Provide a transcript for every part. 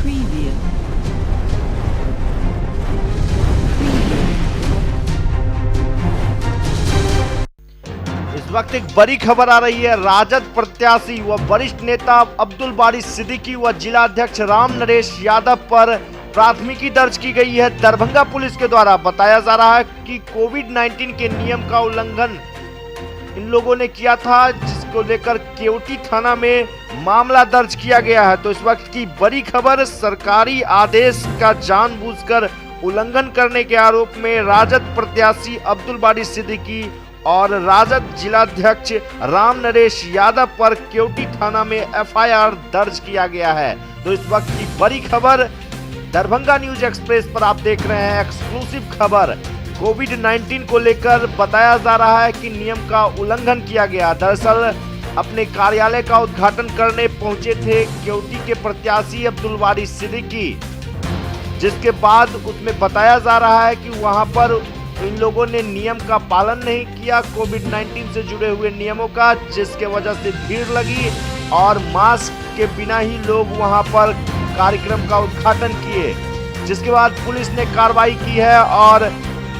Preview. इस वक्त एक बड़ी खबर आ रही है। राजद प्रत्याशी व वरिष्ठ नेता अब्दुल बारी सिद्दीकी व जिला अध्यक्ष राम नरेश यादव पर प्राथमिकी दर्ज की गई है दरभंगा पुलिस के द्वारा। बताया जा रहा है कि कोविड-19 के नियम का उल्लंघन इन लोगों ने किया था, जिसको लेकर केवटी थाना में मामला दर्ज किया गया है। तो इस वक्त की बड़ी खबर, सरकारी आदेश का जानबूझकर उल्लंघन करने के आरोप में राजद प्रत्याशी अब्दुल बारी सिद्दीकी और राजद जिलाध्यक्ष राम नरेश यादव पर केवटी थाना में एफआईआर दर्ज किया गया है। तो इस वक्त की बड़ी खबर, दरभंगा न्यूज एक्सप्रेस पर आप देख रहे हैं एक्सक्लूसिव खबर। कोविड-19 को लेकर बताया जा रहा है कि नियम का उल्लंघन किया गया। दरअसल अपने कार्यालय का उद्घाटन करने पहुंचे थे केवटी के प्रत्याशी अब्दुल बारी सिद्दीकी, जिसके बाद उसमें बताया जा रहा है कि वहां पर इन लोगों ने नियम का पालन नहीं किया, कोविड-19 से जुड़े हुए नियमों का, जिसके वजह से भीड़ लगी और मास्क के बिना ही लोग वहां पर कार्यक्रम का उद्घाटन किए। जिसके बाद पुलिस ने कार्रवाई की है और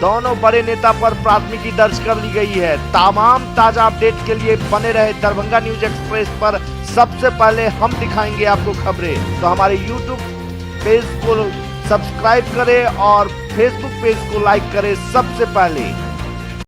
दोनों बड़े नेता पर प्राथमिकी दर्ज कर ली गई है। तमाम ताजा अपडेट के लिए बने रहे दरभंगा न्यूज एक्सप्रेस पर। सबसे पहले हम दिखाएंगे आपको खबरें, तो हमारे यूट्यूब पेज को सब्सक्राइब करें और फेसबुक पेज को लाइक करें सबसे पहले।